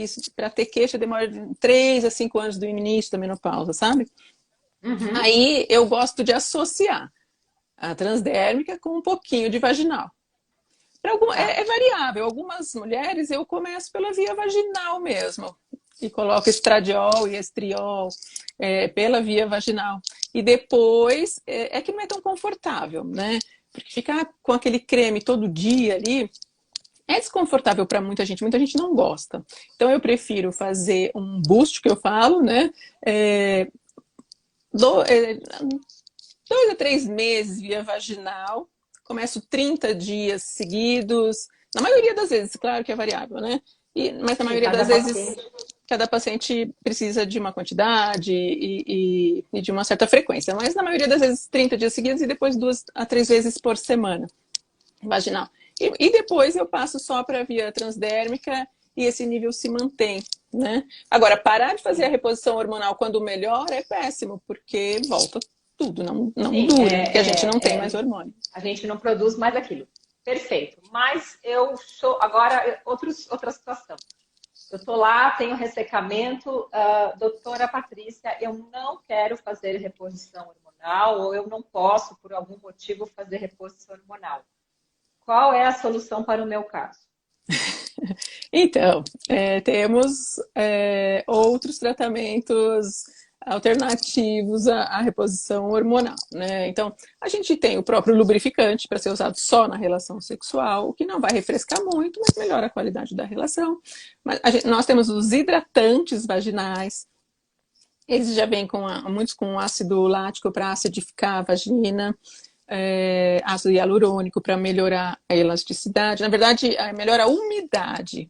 isso para ter queixa demora de 3 a 5 anos do início da menopausa, sabe? Uhum. Aí eu gosto de associar a transdérmica com um pouquinho de vaginal. Tá. É variável. Algumas mulheres eu começo pela via vaginal mesmo. E coloco estradiol e estriol pela via vaginal. E depois, é que não é tão confortável, né? Porque ficar com aquele creme todo dia ali é desconfortável para muita gente não gosta. Então eu prefiro fazer um boost, que eu falo, né? É, do, é, 2 a 3 meses via vaginal, começo 30 dias seguidos, na maioria das vezes, claro que é variável, né? Mas na Sim, maioria das cada vezes, paciente. cada paciente precisa de uma quantidade e de uma certa frequência, mas na maioria das vezes 30 dias seguidos e depois 2 a 3 vezes por semana, vaginal. E depois eu passo só para a via transdérmica e esse nível se mantém, né? Agora, parar de fazer a Sim, reposição hormonal quando melhor é péssimo, porque volta tudo, não sim, dura, porque a gente não tem mais hormônio. a gente não produz mais aquilo. Perfeito. Mas eu sou. Agora, outra situação. Eu estou lá, tenho ressecamento, doutora Patrícia, eu não quero fazer reposição hormonal ou eu não posso, por algum motivo, fazer reposição hormonal. Qual é a solução para o meu caso? Então, temos outros tratamentos alternativos à reposição hormonal, né? Então, a gente tem o próprio lubrificante para ser usado só na relação sexual, o que não vai refrescar muito, mas melhora a qualidade da relação. Mas nós temos os hidratantes vaginais, eles já vêm muitos com ácido lático para acidificar a vagina, ácido hialurônico para melhorar a elasticidade. Na verdade, melhora a umidade.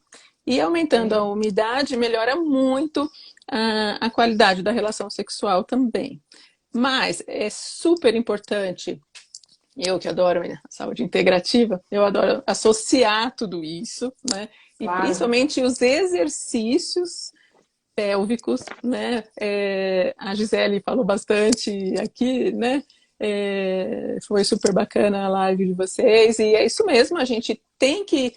E aumentando a Ok. umidade, melhora muito a qualidade da relação sexual também. Mas é super importante, eu que adoro a saúde integrativa, eu adoro associar tudo isso, né? E Claro. principalmente os exercícios pélvicos, né? A Gisele falou bastante aqui, né? Foi super bacana a live de vocês, e é isso mesmo, a gente tem que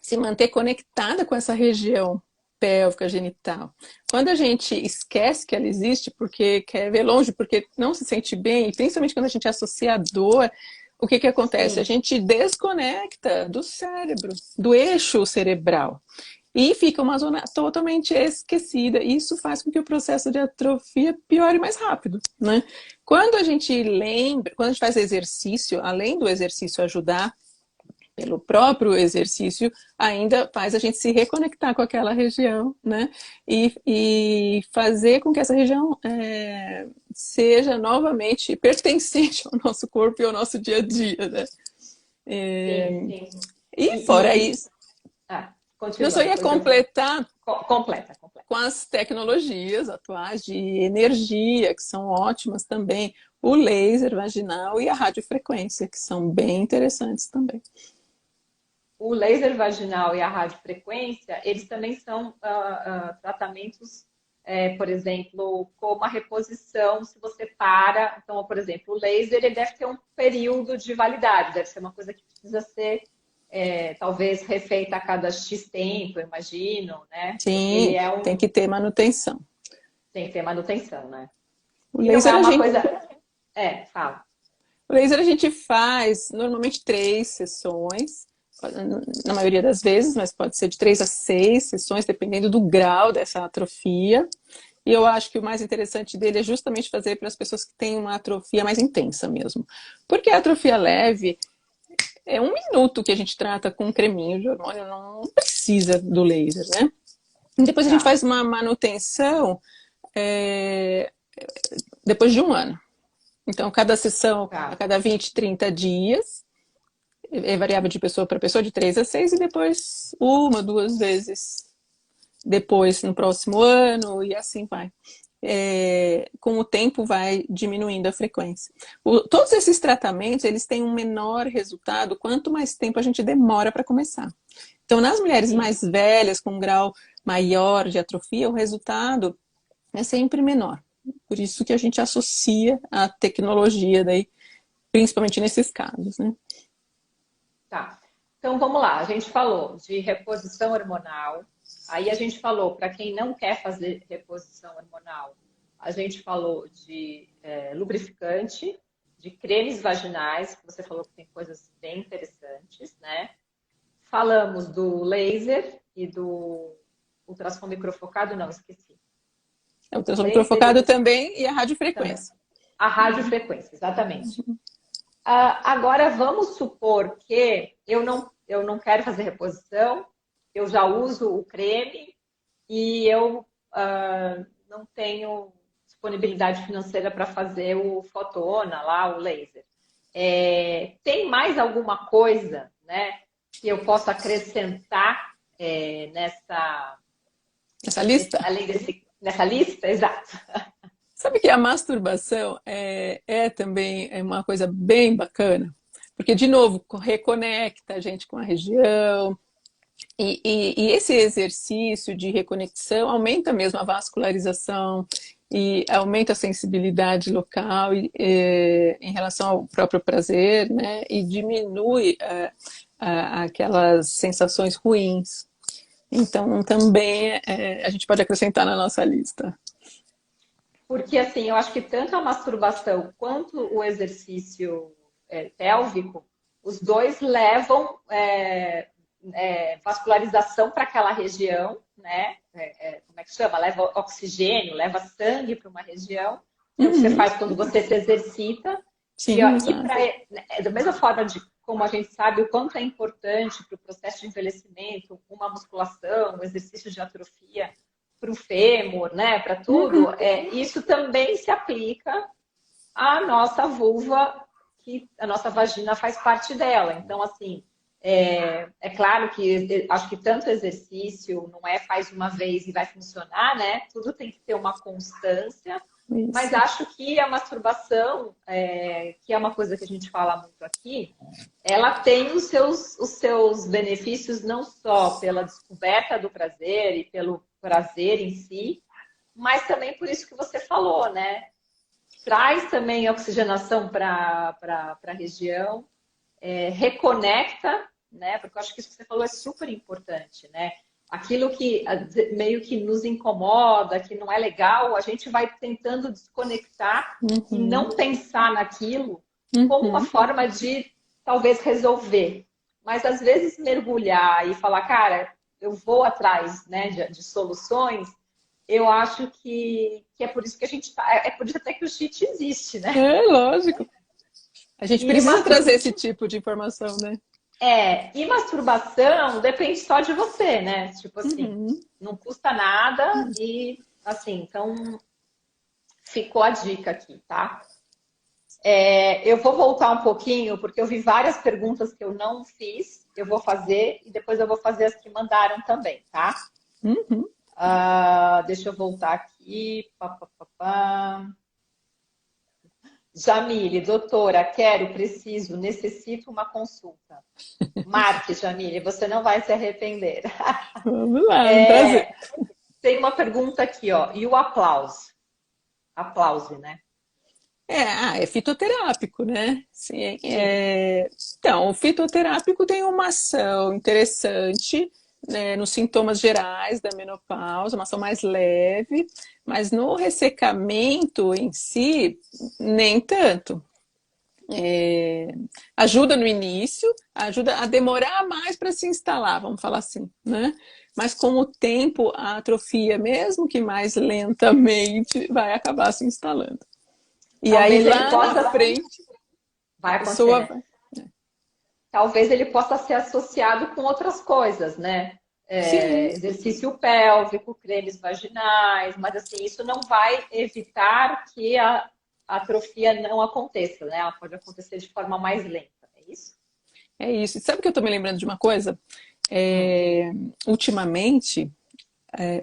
se manter conectada com essa região pélvica genital. Quando a gente esquece que ela existe porque quer ver longe, porque não se sente bem, e principalmente quando a gente associa a dor, o que acontece? A Sim. gente desconecta do cérebro, do eixo cerebral. E fica uma zona totalmente esquecida. Isso faz com que o processo de atrofia piore mais rápido, né? Quando a gente lembra, quando a gente faz exercício, além do exercício ajudar, pelo próprio exercício, ainda faz a gente se reconectar com aquela região, né? E fazer com que essa região seja novamente pertencente ao nosso corpo e ao nosso dia a dia, né? Sim, sim. E fora E, isso, eu continua, só ia depois eu vou. completar Completa, completa. com as tecnologias atuais de energia, que são ótimas também, o laser vaginal e a radiofrequência, que são bem interessantes também. O laser vaginal e a radiofrequência, eles também são tratamentos, por exemplo, como a reposição, se você para. Então, por exemplo, o laser ele deve ter um período de validade, deve ser uma coisa que precisa ser, talvez, refeita a cada X tempo, eu imagino, né? Porque ele Sim, é tem que um. ter manutenção. Tem que ter manutenção, né? O E não é laser a uma gente, coisa. Fala. o laser a gente faz normalmente 3 sessões, na maioria das vezes, mas pode ser de 3 a 6 sessões, dependendo do grau dessa atrofia. E eu acho que o mais interessante dele é justamente fazer para as pessoas que têm uma atrofia mais intensa mesmo. Porque a atrofia leve é 1 minuto que a gente trata com um creminho de hormônio, não precisa do laser, né? E depois a gente Tá, faz uma manutenção é, depois de 1 ano. Então, cada sessão a tá. cada 20, 30 dias, é variável de pessoa para pessoa, de 3 a 6, e depois 1, 2 vezes depois no próximo ano, e assim vai. Com o tempo vai diminuindo a frequência. Todos esses tratamentos, eles têm um menor resultado quanto mais tempo a gente demora para começar. Então, nas mulheres Sim. mais velhas, com um grau maior de atrofia, o resultado é sempre menor. Por isso que a gente associa a tecnologia daí, principalmente nesses casos, né? Tá. Então vamos lá. A gente falou de reposição hormonal, Aí a gente falou, para quem não quer fazer reposição hormonal, a gente falou de lubrificante, de cremes vaginais, que você falou que tem coisas bem interessantes, né? Falamos do laser e do ultrassom microfocado, não, esqueci. É o O ultrassom laser e microfocado o também e a também. radiofrequência. A radiofrequência, exatamente. Agora, vamos supor que eu não quero fazer reposição, eu já uso o creme e eu não tenho disponibilidade financeira para fazer o fotona lá, o laser. Tem mais alguma coisa, né, que eu possa acrescentar Essa lista? nessa lista? Exato. Sabe que a masturbação também uma coisa bem bacana, porque, de novo, reconecta a gente com a região, e esse exercício de reconexão aumenta mesmo a vascularização e aumenta a sensibilidade local em relação ao próprio prazer, né? E diminui aquelas sensações ruins. Então, também a gente pode acrescentar na nossa lista. Porque, assim, eu acho que tanto a masturbação quanto o exercício pélvico, os dois levam vascularização para aquela região, né? Como é que chama? Leva oxigênio, leva sangue para uma região. É o que você faz quando você se exercita. Sim, Da mesma forma de como a gente sabe o quanto é importante para o processo de envelhecimento, uma musculação, um exercício de atrofia para o fêmur, né? Para tudo, isso também se aplica à nossa vulva, que a nossa vagina faz parte dela. Então, assim, é claro que acho que tanto exercício não faz uma vez e vai funcionar, né? Tudo tem que ter uma constância. isso. Mas acho que a masturbação, que é uma coisa que a gente fala muito aqui, ela tem os seus benefícios não só pela descoberta do prazer e pelo prazer em si, mas também por isso que você falou, né? Traz também oxigenação para a região, reconecta, né? Porque eu acho que isso que você falou é super importante, né? Aquilo que meio que nos incomoda, que não é legal, a gente vai tentando desconectar e não pensar naquilo como uma forma de talvez resolver. Mas às vezes mergulhar e falar, cara, eu vou atrás, né, de soluções, eu acho que é por isso que a gente tá, é por isso até que o cheat existe, né? É lógico. A gente precisa trazer esse tipo de informação, né? E masturbação depende só de você, né? Tipo assim, não custa nada e assim, então ficou a dica aqui, tá? Eu vou voltar um pouquinho, porque eu vi várias perguntas que eu não fiz, eu vou fazer e depois eu vou fazer as que mandaram também, tá? Deixa eu voltar aqui. Jamile, doutora, quero, preciso, necessito uma consulta. Marque, Jamile, você não vai se arrepender. Vamos lá, prazer. Tem uma pergunta aqui, ó. E o aplauso? Aplause, né? É fitoterápico, né? Sim, Então, o fitoterápico tem uma ação interessante, né, nos sintomas gerais da menopausa, uma ação mais leve, mas no ressecamento em si, nem tanto. Ajuda no início, ajuda a demorar mais para se instalar, vamos falar assim, né? Mas com o tempo, a atrofia, mesmo que mais lentamente, vai acabar se instalando. E Talvez aí lá na frente, vai a pessoa acontecer, né? Talvez ele possa ser associado com outras coisas, né? Exercício pélvico, cremes vaginais, mas assim, isso não vai evitar que a atrofia não aconteça, né? Ela pode acontecer de forma mais lenta, é isso? É isso. E sabe que eu estou me lembrando de uma coisa? Ultimamente,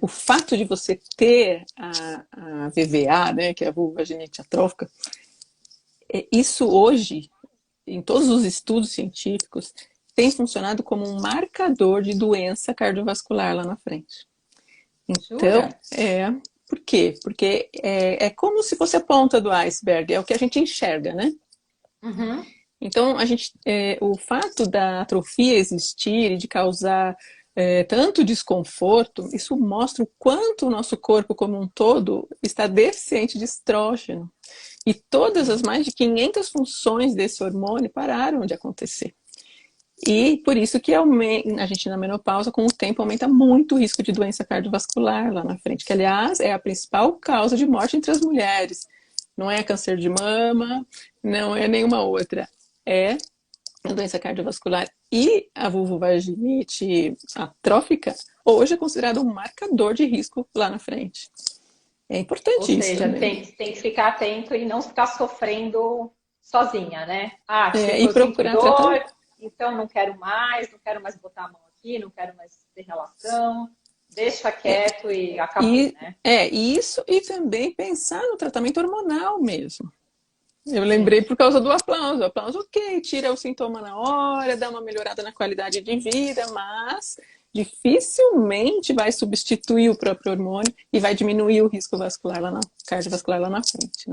o fato de você ter a VVA, né, que é a vulvovaginite atrófica, isso hoje, em todos os estudos científicos, tem funcionado como um marcador de doença cardiovascular lá na frente. Então, por quê? Porque é como se fosse a ponta do iceberg, é o que a gente enxerga, né? Então, o fato da atrofia existir e de causar tanto desconforto, isso mostra o quanto o nosso corpo como um todo está deficiente de estrógeno. E todas as mais de 500 funções desse hormônio pararam de acontecer. E por isso que a gente na menopausa, com o tempo, aumenta muito o risco de doença cardiovascular lá na frente, que aliás é a principal causa de morte entre as mulheres. Não é câncer de mama, não é nenhuma outra. É a doença cardiovascular. E a vulvovaginite atrófica hoje é considerada um marcador de risco lá na frente. É Ou importante isso seja, também. tem que ficar atento e não ficar sofrendo sozinha, né? Ah, E chegou os procurar 22, tratamento. então não quero mais botar a mão aqui, não quero mais ter relação, deixa É, quieto e acabou, e, né? isso e também pensar no tratamento hormonal mesmo. Eu lembrei Sim. por causa do aplauso. O aplauso, ok, tira o sintoma na hora, dá uma melhorada na qualidade de vida, mas dificilmente vai substituir o próprio hormônio e vai diminuir o risco vascular cardiovascular lá na frente, né?